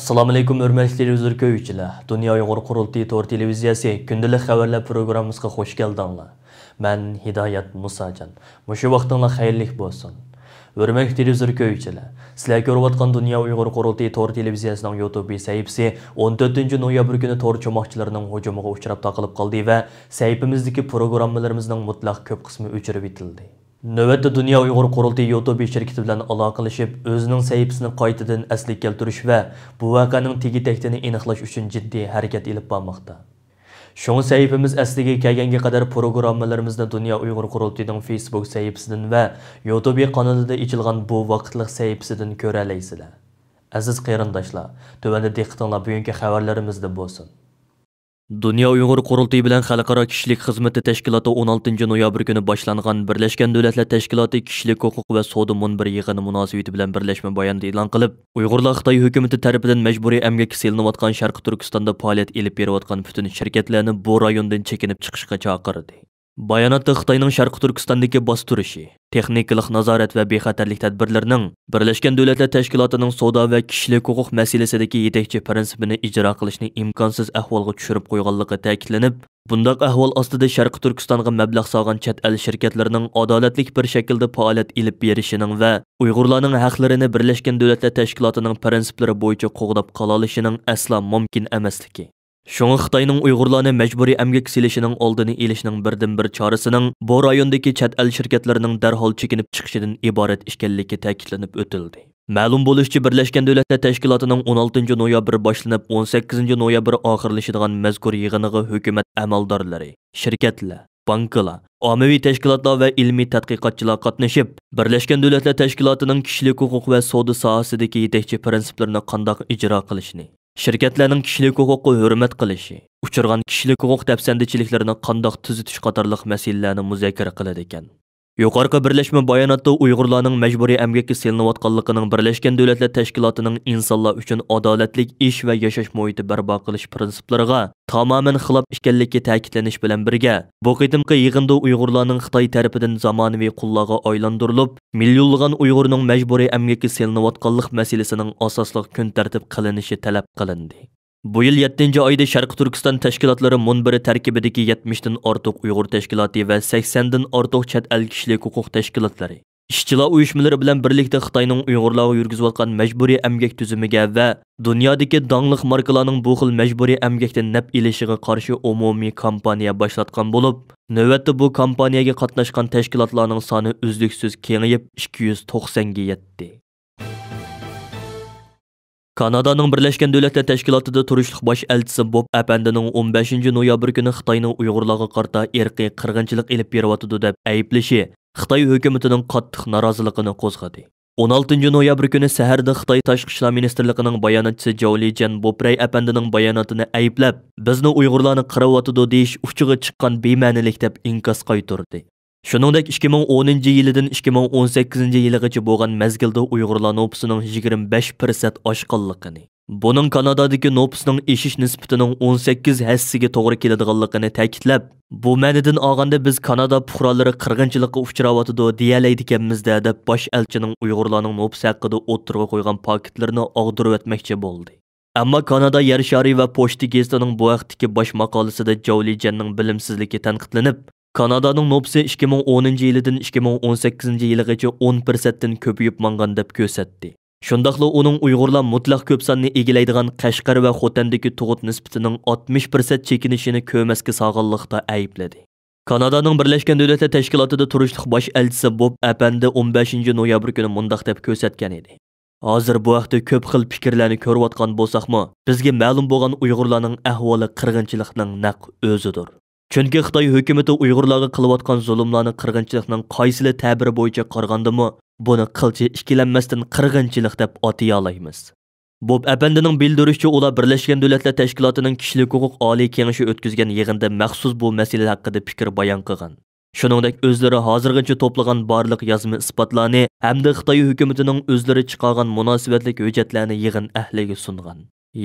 Assalamu alaikum hörmətli televizor köyücülər. Dünya Uyğur Qurultayı Tor televiziyası gündəlik xəbərlər proqramımızga xoş gəldinglar. Mən Hidayat Musacan. Məşu vaxtınlar xeyirlik bolsun. Hörmətli televizor köyücülər, sizlər görüb Dünya Uyğur Qurultayı Tor televiziyasının YouTube səhifəsi 14 noyabr günü tor çomakçılarının hücumuğa uçrab taqılıb qaldı və səhifəmizdəki proqramlarımızın mutlaq köp qismi öçürüb itildi. Növbətdə Dünya Uyğur Qurultayı YouTube şirkəti bilan aloqalashib, özünün səhifəsini qaytadan əsliga keltirish və bu vaqeaning tegi-taktini aniqlash uchun jiddiy harakat olib bormoqda. Şoň səhifəmiz əsliga kelganga qadar programmalarimizni Dünya Uyğur Qurultayıning Facebook səhifəsindən və YouTube kanalida açılğan bu vaqtliq səhifəsindən görə alaysizlar. Aziz qarindoshlar, tövəndə diqqətinizlər bugünkü xəbərlərimizdə bolsun. Dünya Uyğur Qurultayı bilan Xalqaro Kishilik Xizmati Tashkiloti 16 noyabr kuni boshlangan Birlashgan Davlatlar Tashkiloti Kishilik huquq va savdo munbir yig'ini munosabati bilan birlashma bayonida e'lon qilib, Uyg'urlar Xitoy hukumati tomonidan majburiy emgakka selinayotgan Sharqi Turkistonda faoliyat olib berayotgan butun shirkatlarni bu rayondan chekinib chiqishga chaqirdi. Bayonotda Xitoyning Sharqi Turkistondagi bostirishi, texnikalik nazorat va bexatarlik tadbirlarining Birlashgan Davlatlar Tashkilotining savdo va kishilik huquq masalasidagi yetakchi prinsipini ijro qilishni imkonsiz ahvolga tushirib qo'yganligi ta'kidlanib, bundaq ahvol ostida Sharqi Turkistonga mablag' solgan chet el shirkatlarining adolatli bir shaklda faoliyat olib berishining va Uyg'urlarning haqlarini Birlashgan Davlatlar Tashkilotining prinsiplari bo'yicha qo'g'dab qola olishining aslo mumkin emasligi. Şoň Xitoyning Uyg'urlarni majburiy emgak silishining oldini olishning birdan-bir chorasining bu rayondagi chet el shirkatlarining darhol chekinib chiqishidan iborat ekanligi ta'kidlanib o'tildi. Ma'lum bo'lishicha, Birlashgan Davlatlar Tashkilotining 16 noyabr boshlanib 18 noyabr oxirlashadigan mazkur yig'iniga hukumat amaldorlari, shirkatlar, banklar, ommaviy tashkilotlar va ilmiy tadqiqotchilar qatnashib, Birlashgan Davlatlar Tashkilotining kishilik huquq va savdo sohasidagi yetakchi prinsiplarini qandoq ijro qilishni, shirkatlarning kishilik huquqqa hurmat qilishi, uchirgan kishilik huquq dafsandichiliklarini qandoq tuzitish qatorliq masalalarni muzokara qiladi ekan. Yuqorqi birlashma bayonotda Uyg'urlarning majburiy emgakka selinayotganligining Birlashgan Davlatlar Tashkilotining insonlar uchun adolatli ish va yashash muhiti barpo qilish prinsiplariga tamoman xilof ekanligi ta'kidlanish bilan birga, bu qitimqi yig'inda Uyg'urlarning Xitoy tarafidan zamonaviy qullarga aylantirilib, millionlagan Uyg'urning majburiy emgakka selinayotganlik masalasining asosli kun tartib qilinishi talab qilindi. Bu yil 7 oyda Sharqi Turkiston tashkilotlari munbiri tarkibidagi 70 dan ortiq Uyg'ur tashkiloti va 80 dan ortiq chet el kishilik huquq tashkilotlari, ishchilar uyushmalari bilan birlikda Xitoyning Uyg'urlarga yurgizayotgan majburiy emgak tuzumiga va dunyodagi dongliq markalarning bu xil majburiy emgakdan naf ilishiga qarshi umumiy kampaniya boshlatgan bo'lib, navbatda bu kampaniyaga qatnashgan tashkilotlarning soni uzluksiz kengayib 290 ga yetdi. Kanadaning Birlashgan Davlatlar Tashkilotida turishliq bosh elchisi Bob Apandining 15 noyabr kuni Xitoyning Uyg'urlarga qarata irqiy qirg'inchilik elib beryapti deb ayblishi Xitoy hukumatining qattiq noroziligini qo'zg'adi. 16 noyabr kuni saharda Xitoy Tashqi ishlar ministrligining bayonotchisi Zhou Lijian Bob Apandining bayonotini ayblab, bizni Uyg'urlarni qiryapti deyish uchiga chiqqan bema'nilik deb inkos qaytardi. Shuningdek 2010 yilidan 2018 yilgacha bo'lgan mezgilda Uyg'urlar nüfusining 25% oshganligini, buning Kanadadagi nüfusning eshish nisbatining 18 hassiga to'g'ri keladiganligini ta'kidlab, bu ma'nodan olganda biz Kanada fuqarolari qirg'inchilikka uchrayapti deyalaydiganmiz deb bosh elchining Uyg'urlarning nüfusi haqida o'tirg'a qo'ygan paketlarini og'dirib o'tmoqchi bo'ldi. Ammo Kanada Yer shari va Pochta gazetining bu vaqtdagi bosh maqolasida Zhou Lijianning bilimsizligi tanqidlanib, Kanadaning nüfusi 2010 yilidan 2018 yilgacha 10% dan ko'payib mangan deb ko'rsatdi. Shundaqla uning Uyg'urlar mutlaq ko'p sonni egallaydigan Qashqar va Xotandagi tug'ut nisbatining 60% chekinishini ko'masga solganlikda aybladi. Kanadaning Birlashgan Davlatlar Tashkilotida turishliq bosh elchisi Bob Apandi 15 noyabr kuni mundaq deb ko'rsatgan edi. Hozir bu vaqtda ko'p xil fikrlarni ko'rayotgan bo'lsaqmi, bizga ma'lum bo'lgan Uyg'urlarning ahvoli qirg'inchilikning naq o'zidir. Chunki Xitoy hukumati Uyg'urlarga qilayotgan zulmlarni qirg'inchilikning qaysili ta'biri bo'yicha qaragandimi, buni qilchi ikkilanmasdan qirg'inchilik deb atay olamiz. Bob Apandining bildirishicha, ular Birlashgan Davlatlar Tashkilotining kishilik huquq oliy kengashi o'tkazgan yig'inda maxsus bu masala haqida fikr bayon qilgan. Shuningdek, o'zlari hozirgacha to'plagan barliq yozma isbotlarni hamda Xitoy hukumatining o'zlari chiqargan munosabatli hujjatlarni yig'in ahliga sungan.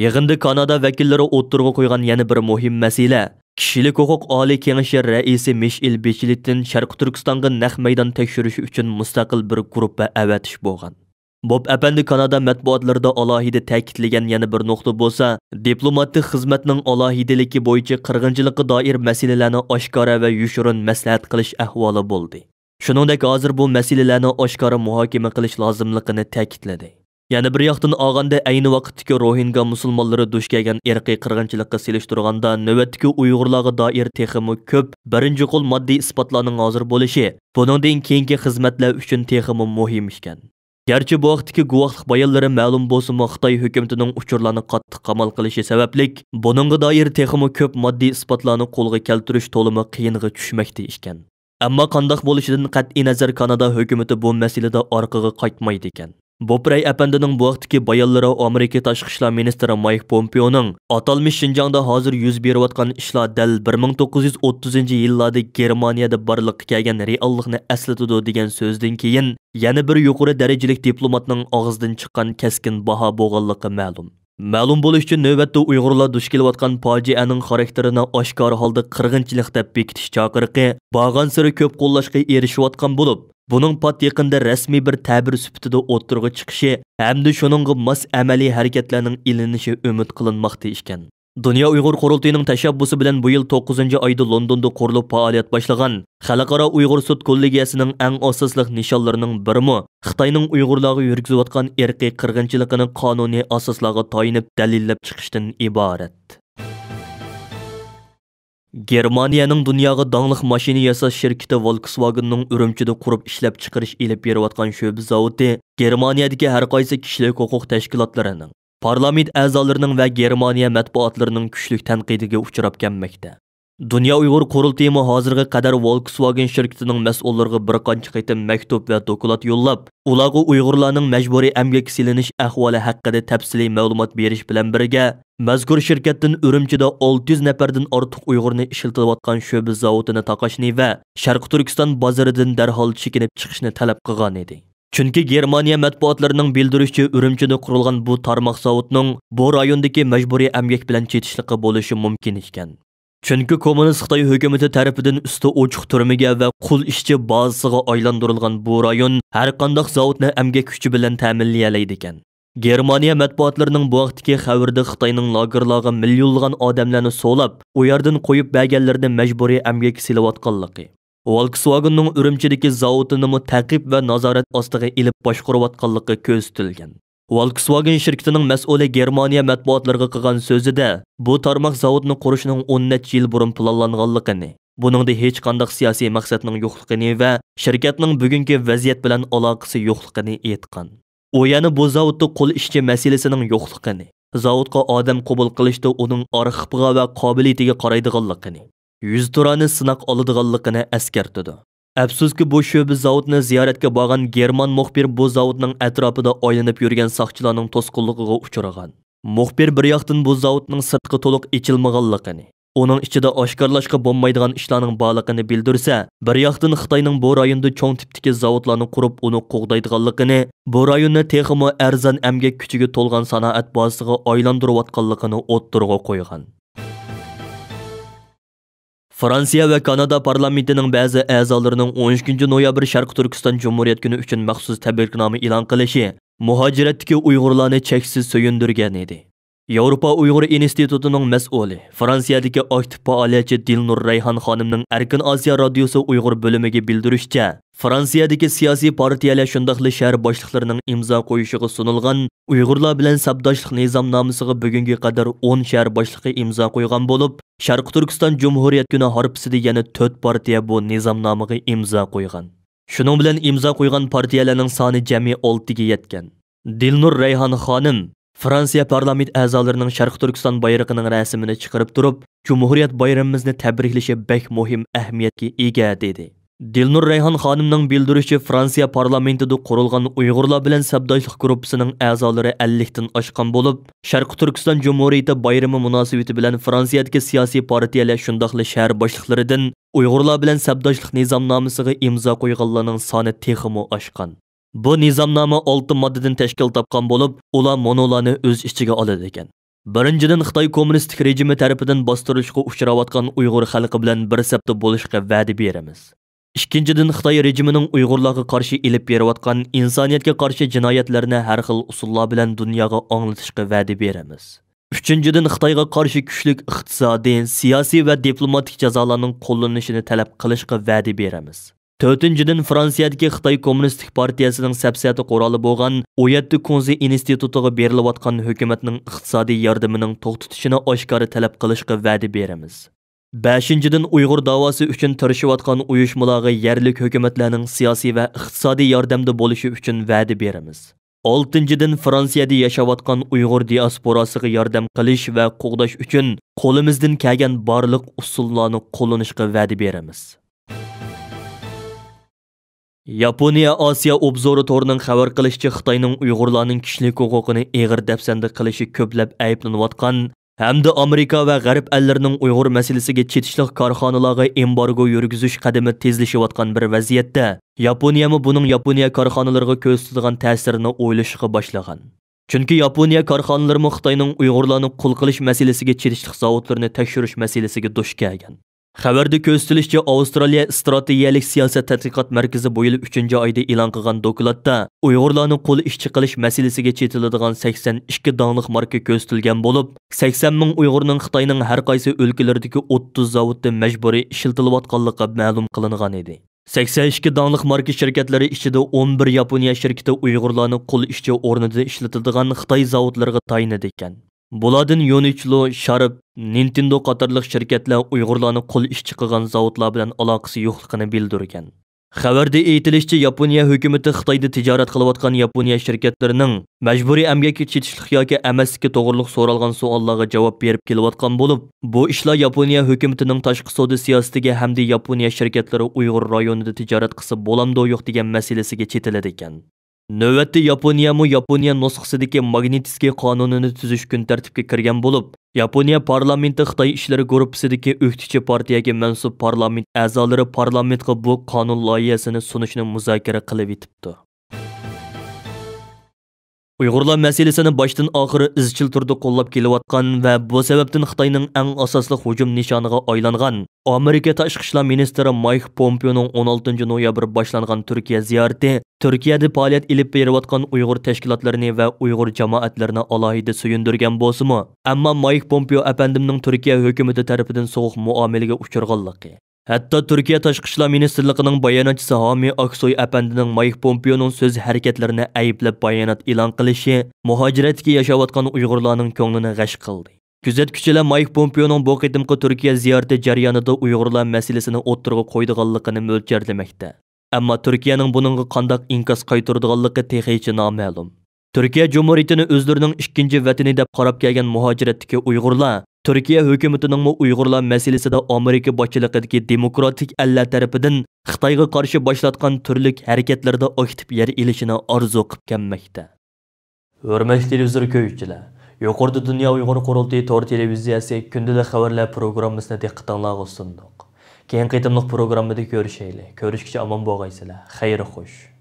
Yig'inda Kanada vakillari o'tirg'a qo'ygan yana bir muhim masala kishilik huquq oliy kengashi raisi Mishel Bechletdan Sharqi Turkistonga naq maydon tekshirishi uchun mustaqil bir guruhga avatish bo'lgan. Bob әпәнді Kanada mətbuatlarında alohida ta'kidlagan yana bir nuqta bo'lsa, diplomatik xizmatning alohideligi bo'yicha qirg'inchilikqa doir masalalarni oshkora va yushurin maslahat qilish ahvoli bo'ldi. Shuningdek, hozir bu masalalarni oshkora muhokama qilish lozimligini ta'kidladi. Yana bir yoqdan olganda ayni vaqtdagi Rohingya musulmonlari duch kelgan irqiy qirg'inchilikqa selishtirganda navbatdagi Uyg'urlarga doir texmi ko'p birinchi qo'l moddiy isbotlarning hozir bo'lishi, buningdan keyingi xizmatlar uchun texmi muhim ekan. Gerçi bu vaqtdagi guvohlik bayonlari ma'lum bo'lsa-mu, Xitoy hukumatining uchurlarni qattiq qamal qilishi sabablik, buningga doir texmi ko'p moddiy isbotlarni qo'lga keltirish to'limi qiyinga tushmoqda ekan. Ammo qandoq bo'lishidan qat'iy nazar Kanada hukumati bu masalada orqaga qaytmaydi ekan. Bopray әпәндінің bu vaqtdagi bayonlari Amerika Tashqi ishlar ministri Mike Pompeo'ning atalmış Şinjangda hozir yuz berayotgan ishlar dal 1930-yillarda Germaniyada barliqqa kelgan reallikni eslatadi degan so'zdan keyin yana bir yuqori darajalik diplomatning og'zidan chiqqan keskin baho bo'lganligi ma'lum. Ma'lum bo'lish uchun navbatda Uyg'urlar duch kelayotgan fojianing xarakterini oshkor holda qirg'inchilik deb bekitish chaqiriqi borgan-sari ko'p qo'llashga erishayotgan bo'lib, buning pat yaqinda rasmiy bir ta'bir sifatida o'ttirg'i chiqishi hamda shuningga mos amaliy harakatlarning ilinishi umid qilinmoqda ekan. Dünya Uyghur Qurultayıning tashabbusi bilan bu yil 9-oyda Londonda qurilib faoliyat boshlagan Xalqaro Uyg'ur sud kollegiyasining eng asosli nishonlarining birimi Xitoyning Uyg'urlarga yurgizayotgan irqiy qirg'inchiligini qonuniy asoslarga tayinib dalillab chiqishdan iborat. Germaniyaning dunyoga dongliq mashina yasash shirkati Volkswagenning Urumchida qurib ishlab chiqarish elib berayotgan sho'ba zavodi Germaniyadagi har qaysi kishilik huquq tashkilotlarining, parlament a'zolarining va Germaniya matbuotlarining kuchli tanqidiga uchrab kelmoqda. Dünya Uyghur Qurultayı hozirga qadar Volkswagen shirkatining mas'ullariga bir qancha qaytim maktub va dokulat yo'llab, ularga Uyg'urlarning majburiy emgak silinish ahvoli haqida tafsiliy ma'lumot berish bilan birga, mazkur shirkatdan Urumchida 600 nafardan ortiq Uyg'urni ishlatayotgan sho'ba zavodini taqashni va Sharq Turkiston bozoridan darhol chekinib chiqishni talab qilgan edi. Chunki Germaniya matbuotlarining bildirishicha Urumchida qurilgan bu tarmoq zavodning bu rayondagi majburiy emgak bilan chetishligi bo'lishi mumkin ekan. Chunki kommunist Xitoy hukumati tarafidan usti ochiq turmaga va qul ishchi bazasiga aylantirilgan bu rayon har qanday zavodni emgak kuchi bilan ta'minlayoladi ekan. Germaniya matbuotlarining bu vaqtdagi xabarda Xitoyning lagerlarga millionlagan odamlarni so'lab, u yerdan qo'yib berganlarni majburiy emgak silayotganligi, Volkswagenning Urumchidagi zavodini ta'qib va nazorat ostiga ilib boshqarayotganligi ko'rsatilgan. Volkswagen shirkatining mas'uli Germaniya matbuotlariga qilgan so'zida bu tarmoq zavodni qurishning 10 necha yil burun planlanganligini, buningda hech qanday siyosiy maqsadning yo'qligini va shirkatning bugungi vaziyat bilan aloqasi yo'qligini aytgan. U yana bu zavodda qo'l ishchi masalasining yo'qligini, zavodga odam qabul qilishda uning arxiviga va qobiliyatiga qaraydiganligini, yuz turani sinoq oladiganligini eskartdi. Afsuski bu sho'ba zavodni ziyoratga borgan German muxbir bu zavodning atrofida aylanib yurgan soqchilarning to'sqinligiga uchragan. Muxbir bir yoqdan bu zavodning sirtqi to'liq ichilmaganligini, uning ichida oshkorlashga bo'lmaydigan ishlarning borligini bildirsa, bir yoqdan Xitoyning bu rayonda cho'ng tipdagi zavodlarni qurib uni qo'g'daydiganligini, bu rayonni texmo arzon emgak kuchiga to'lgan sanoat bazasiga aylantirayotganligini o'ttirg'a qo'ygan. Fransiya va Kanada parlamentining ba'zi a'zolarining 12 noyabr Sharq Turkiston Cumhuriyet kuni uchun maxsus tabriknoma e'lon qilishi muhojiratdagi Uyg'urlarni cheksiz so'yindirgan edi. Yevropa Uyg'ur institutining mas'uli, Fransiyadagi aktiv faoliyatchi Dilnur Rayhan xonimning Erkin Osiyo radiosi Uyg'ur bo'limiga bildirishicha, Fransiyadagi siyosiy partiyalar shundaqli shahar boshliqlarining imzo qo'yishiga sunilgan Uyg'urlar bilan sabdoshlik nizomnomasiga bugunga qadar 10 shahar boshlig'i imzo qo'ygan bo'lib, Sharq Turkiston Cumhuriyet kuni harpisida yana 4 partiya bu nizomnomaga imzo qo'ygan. Shuning bilan imzo qo'ygan partiyalarning soni jami 6 ga yetgan. Dilnur Rayhan xonim Fransiya parlament a'zolarining Sharq Turkiston bayrog'ining rasmini chiqarib turib, Cumhuriyet bayramimizni tabriklashi bek muhim ahamiyatga ega dedi. Dilnur Rayhan xonimning bildirishicha, Fransiya parlamentida qurilgan Uyg'urlar bilan sabdoshlik guruhining a'zolari 50 dan oshgan bo'lib, Sharq Turkiston Cumhuriyeti bayrami munosabati bilan Fransiyadagi siyosiy partiyalar shundaqli shahar boshliqlaridan Uyg'urlar bilan sabdoshlik nizomnomasiga imzo qo'yganlarning soni texmo oshgan. Bu nizomnoma 6 moddadan tashkil topgan bo'lib, ular monolarni o'z ichiga oladi ekan. Birinchidan, Xitoy kommunistik rejimi tarafidan bostirilishga uchrayotgan Uyg'ur xalqi bilan bir safda bo'lishga va'da beramiz. ikkinchidan Xitoy rejimining Uyg'urlarga qarshi elib berayotgan insoniyatga qarshi jinoyatlarni har xil usullar bilan dunyoga anglatishga va'da beramiz. Uchinchidan Xitoyga qarshi kuchlik iqtisodiy, siyosiy va diplomatik jazolarning qo'llanilishini talab qilishga va'da beramiz. To'rtinchidan Fransiyadagi Xitoy Kommunistik partiyasining sapsati quroli bo'lgan 17 Kunzi institutiga berilayotgan hukumatning iqtisodiy yordamining to'xtatishini oshkora talab qilishga va'da beramiz. 5-dan Uyg'ur davosi uchun tirishayotgan uyushmalarga yerlik hukumatlarning siyosiy va iqtisodiy yordamda bo'lishi uchun va'da beramiz. 6-dan Fransiyada yashayotgan Uyg'ur diasporasiga yordam qilish va qo'g'dash uchun qo'limizdan kelgan barliq usullarni qo'llanishga va'da beramiz. Yaponiya Osiyo obzori to'rining xabar qilishicha Xitoyning Uyg'urlarning kishilik huquqini eg'ir dafsanda qilishi ko'plab ayblanayotgan hamda Amerika va G'arb ellarining Uyg'ur masalasiga chetishlik korxonalarga embargo yurgizish qadami tezlashayotgan bir vaziyatda Yaponiyami buning Yaponiya korxonalariga ko'rsatilgan ta'sirini o'ylashga boshlagan. Chunki Yaponiya korxonalari Xitoyning Uyg'urlarni qul qilish masalasiga chetishlik zavodlarini tekshirish masalasiga duch kelgan. Xabarda ko'rsatilishicha Avstraliya strategiyalik siyosat tadqiqot markazi bu yil 3-oyda e'lon qilgan dokladda Uyg'urlarni qo'l ishchi qilish masalasiga chetiladigan 82 donliq marka ko'rsatilgan bo'lib, 80 ming Uyg'urning Xitoyning har qaysi o'lkalaridagi 30 zavodda majburiy ishlatilayotganligi ma'lum qilingan edi. 82 donliq marka shirkatlari ichida 11 Yaponiya shirkati Uyg'urlarni qo'l ishchi o'rnida ishlatadigan Xitoy zavodlariga tayinladi ekan. Bulardan Yonichlo, Sharp, Nintendo qatorliq shirkatlar Uyg'urlarni qo'l ishchi qilgan zavodlar bilan aloqasi yo'qligini bildirgan. Xabarda aytilishicha, Yaponiya hukumatı Xitoyda tijorat qilayotgan Yaponiya shirkatlarining majburiy emgakka chetishlik yoki emasligi to'g'riliq so'ralgan savollarga javob berib kelayotgan bo'lib, bu ishlar Yaponiya hukumatining tashqi savdo siyosatiga hamda Yaponiya shirkatlari Uyg'ur rayonida tijorat qilsa bo'lamdi yo'q degan masalasiga chetiladi ekan. Növbətdə Yaponiya nusxasidagi Magnitskiy qonunini tuzish kun tartibga kirgan bo'lib, Yaponiya parlamenti Xitoy ishlari gruppasidagi o'qituvchi partiyaga mansub parlament a'zolari parlamentga bu qonun loyihasini sunishni muzokara qilib etibdi. Uyg'urlar masalasini boshdan oxiri izchil turda qo'llab kelayotgan va bu sababdan Xitoyning eng asosli hujum nishoniga aylangan Amerika tashqi ishlar ministri Mike Pompeoning 16 noyabr boshlangan Turkiya ziyorati Turkiyada faoliyat olib berayotgan Uyg'ur tashkilotlarini va Uyg'ur jamoatlarini alohida suyundirgan bo'lsa-mu, ammo Mike Pompeo apandimning Turkiya hukumati tomonidan so'q muomalaga uchirganligi. Hatto Turkiya tashqi ishlar ministrligining bayonotchisi Hami Aksoy apandining Mike Pompeoning so'z harakatlarini ayblab bayonot e'lon qilishi muhojiratga yashayotgan Uyg'urlarning ko'nglini g'ash qildi. Kuzatuvchilar Mike Pompeoning bu qitimqi Turkiya ziyorati jarayonida Uyg'urlar masalasini o'ttirg'a qo'ydiganligini mo'ljallamoqda. Ammo Turkiyaning buningga qanday inkas qaytaradiganligi texicha noma'lum. Turkiya Cumhuriyetining o'zlarining ikkinchi vatani deb qarab kelgan muhojiratdagi Uyg'urlar Turkiya hukumatining Uyg'urlar masalasida Amerika boshchiligidagi demokratik ellar tarafidan Xitoyga qarshi boshlatgan turli harakatlarda aktiv yer olishini orzu qilib kelmoqda. Hurmatli televizor ko'ruvchilar, yuqorida Dunyo Uyg'ur qurultiyi to'r televiziyasi kundalik xabarlar programmasini diqqatingizga sundiq. Keyingi qitimliq programmada ko'rishaylik. Ko'rishguncha omon bo'lgaysizlar. Xayr xo'sh.